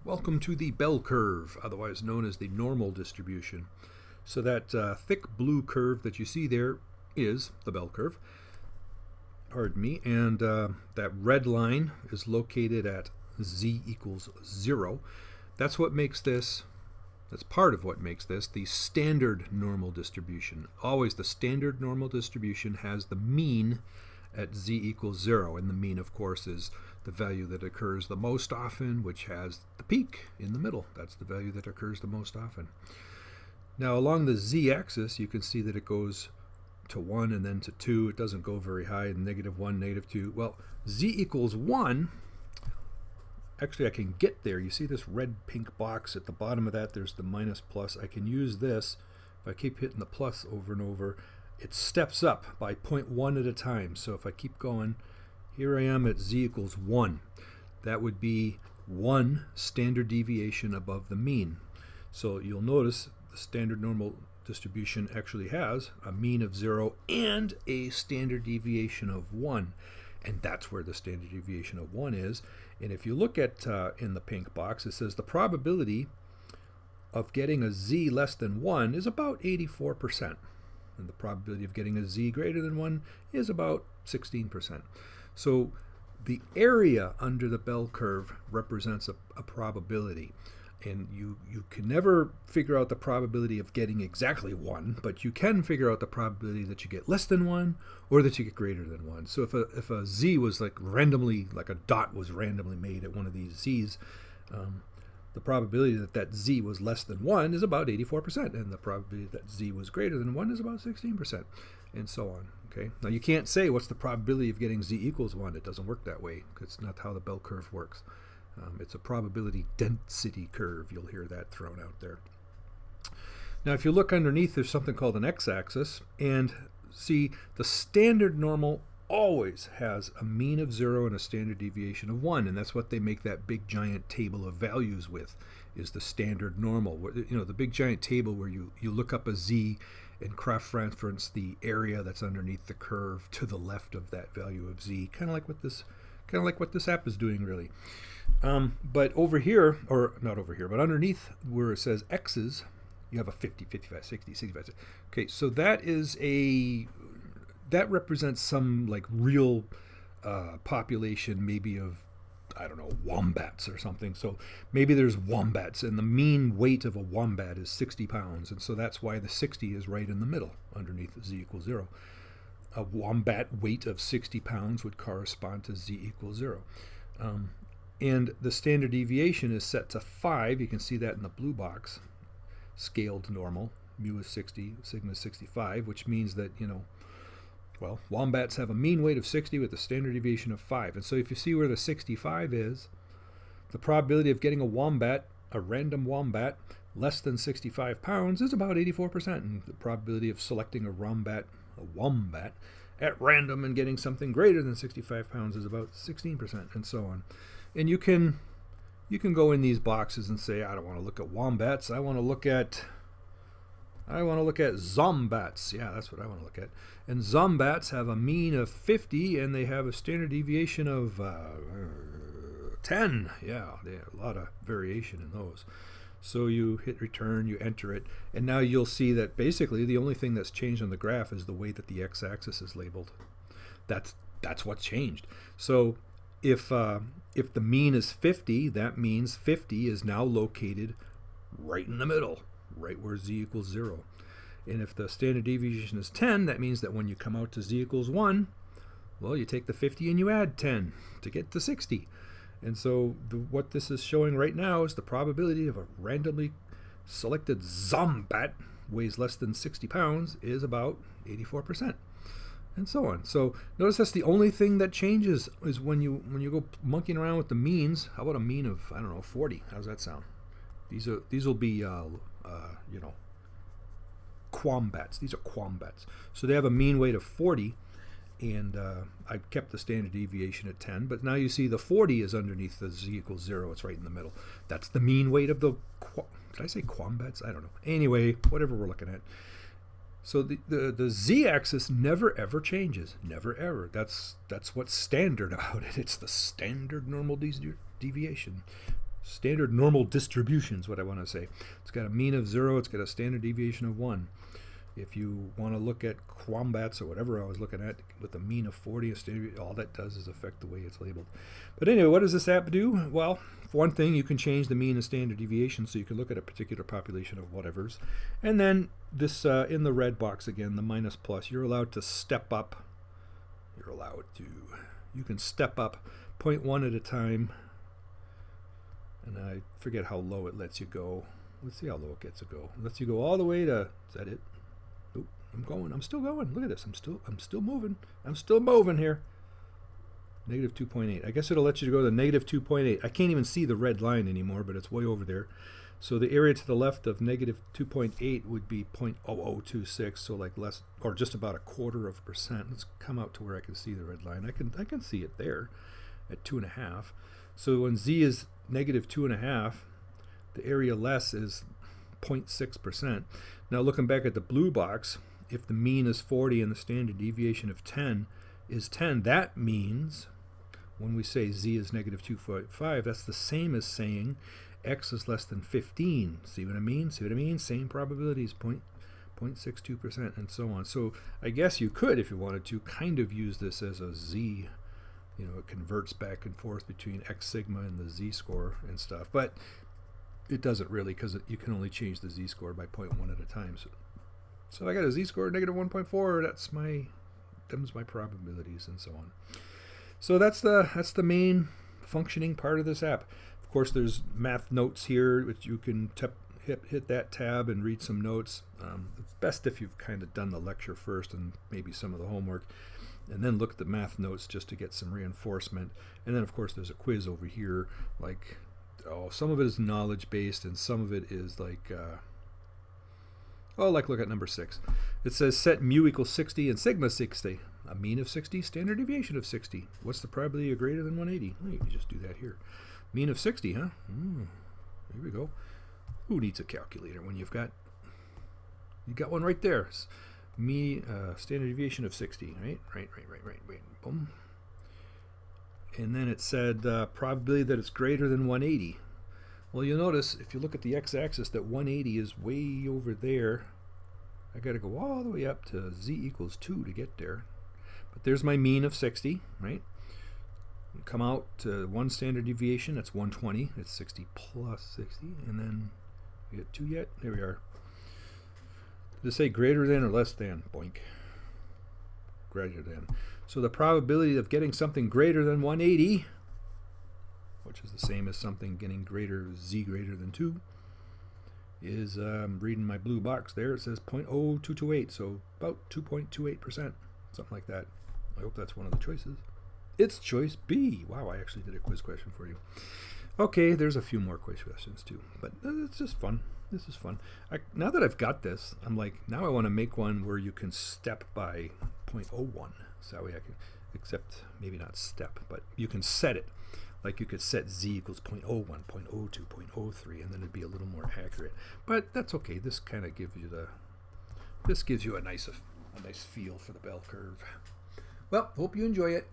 Welcome to the bell curve, otherwise known as the normal distribution. So that thick blue curve that you see there is the bell curve, pardon me, and that red line is located at z equals 0. That's part of what makes this the standard normal distribution. Always the standard normal distribution has the mean at z equals 0, and the mean, of course, is the value that occurs the most often, which has the peak in the middle. That's the value that occurs the most often. Now, along the z-axis, you can see that it goes to 1 and then to 2. It doesn't go very high, -1, -2. Well, z equals 1, actually I can get there. You see this red-pink box at the bottom of that? There's the minus plus. I can use this. If I keep hitting the plus over and over, it steps up by 0.1 at a time. So if I keep going, here I am at z equals 1. That would be 1 standard deviation above the mean. So you'll notice the standard normal distribution actually has a mean of 0 and a standard deviation of 1. And that's where the standard deviation of 1 is. And if you look at in the pink box, it says the probability of getting a z less than 1 is about 84%. And the probability of getting a z greater than 1 is about 16%. So the area under the bell curve represents a probability. And you can never figure out the probability of getting exactly 1, but you can figure out the probability that you get less than 1 or that you get greater than 1. So if a z was like a dot was randomly made at one of these z's, the probability that z was less than 1 is about 84%, and the probability that z was greater than 1 is about 16%, and so on. Okay. Now you can't say what's the probability of getting z equals 1. It doesn't work that way. It's not how the bell curve works. It's a probability density curve. You'll hear that thrown out there. Now if you look underneath, there's something called an x-axis, and see the standard normal always has a mean of 0 and a standard deviation of 1, and that's what they make that big giant table of values with, is the standard normal. You know, the big giant table where you look up a z and cross-reference the area that's underneath the curve to the left of that value of z, kind of like what this app is doing, really. But over here, or not over here, but underneath where it says x's, you have a 50, 55, 60, 65. Okay, so that represents some like real population, maybe of, I don't know, wombats or something. So maybe there's wombats, and the mean weight of a wombat is 60 pounds, and so that's why the 60 is right in the middle underneath z equals 0. A wombat weight of 60 pounds would correspond to z equals 0. And the standard deviation is set to 5. You can see that in the blue box. Scaled normal. Mu is 60, sigma is 65, which means that, well, wombats have a mean weight of 60 with a standard deviation of 5. And so if you see where the 65 is, the probability of getting a random wombat, less than 65 pounds is about 84%. And the probability of selecting a wombat at random and getting something greater than 65 pounds is about 16%, and so on. And you can go in these boxes and say, I don't want to look at wombats. I want to look at zombats. Yeah, that's what I want to look at. And zombats have a mean of 50, and they have a standard deviation of 10. Yeah, they have a lot of variation in those. So you hit return, you enter it, and now you'll see that basically the only thing that's changed on the graph is the way that the x-axis is labeled. That's what's changed. So if the mean is 50, that means 50 is now located right in the middle, right where z equals 0. And if the standard deviation is 10, that means that when you come out to z equals 1, well, you take the 50 and you add 10 to get to 60. And so what this is showing right now is the probability of a randomly selected zombat weighs less than 60 pounds is about 84%, and so on. So notice that's the only thing that changes is when you go monkeying around with the means. How about a mean of, I don't know, 40? How does that sound? These will be quombats. These are quombats. So they have a mean weight of 40. And I kept the standard deviation at 10, but now you see the 40 is underneath the z equals 0. It's right in the middle. That's the mean weight of the, did I say quombats? I don't know. Anyway, whatever we're looking at. So the z-axis never ever changes. Never ever. That's what's standard about it. It's the standard normal deviation. standard normal distribution is what I want to say. It's got a mean of 0. It's got a standard deviation of 1. If you want to look at Quambats or whatever I was looking at with a mean of 40, all that does is affect the way it's labeled. But anyway, what does this app do? Well, for one thing, you can change the mean and standard deviation, so you can look at a particular population of whatevers. And then this, in the red box again, the minus plus, you're allowed to step up. You can step up 0.1 at a time. And I forget how low it lets you go. Let's see how low it gets to go. It lets you go all the way to, is that it? Nope, I'm still going. Look at this. I'm still moving. I'm still moving here. Negative 2.8. I guess it'll let you go to negative 2.8. I can't even see the red line anymore, but it's way over there. So the area to the left of negative 2.8 would be 0.0026, so like less, or just about 1/4%. Let's come out to where I can see the red line. I can see it there at 2.5. So when z is negative 2.5, the area less is 0.6%. Now looking back at the blue box, if the mean is 40 and the standard deviation of 10 is 10, that means when we say z is negative 2.5, that's the same as saying x is less than 15. See what I mean? See what I mean? Same probabilities, 0.62% and so on. So I guess you could, if you wanted to, kind of use this as a z. You know, it converts back and forth between x sigma and the z-score and stuff. But it doesn't really, because you can only change the z-score by 0.1 at a time. So I got a z-score of negative 1.4. Them's my probabilities and so on. So that's the main functioning part of this app. Of course, there's math notes here, which you can hit that tab and read some notes. It's best if you've kind of done the lecture first and maybe some of the homework, and then look at the math notes just to get some reinforcement. And then, of course, there's a quiz over here. Like, some of it is knowledge based, and some of it is like, like look at number 6. It says set mu equals 60 and sigma 60. A mean of 60, standard deviation of 60. What's the probability of greater than 180? Well, you can just do that here. Mean of 60, huh? Here we go. Who needs a calculator when you got one right there? Standard deviation of 60, right? Right. Boom. And then it said probability that it's greater than 180. Well, you'll notice if you look at the x-axis that 180 is way over there. I got to go all the way up to z equals 2 to get there. But there's my mean of 60, right? You come out to one standard deviation, that's 120. It's 60 plus 60. And then we get 2 yet? There we are. Did it say greater than or less than? Boink. Greater than. So the probability of getting something greater than 180, which is the same as something getting z greater than 2, is, reading my blue box there, it says 0.0228, so about 2.28%, something like that. I hope that's one of the choices. It's choice B. Wow, I actually did a quiz question for you. Okay, there's a few more quiz questions too, but it's just fun. This is fun. Now that I've got this, I'm like, now I want to make one where you can step by 0.01. So that way I can, except maybe not step, but you can set it. Like you could set z equals 0.01, 0.02, 0.03, and then it'd be a little more accurate. But that's okay. This kind of gives you a nice feel for the bell curve. Well, hope you enjoy it.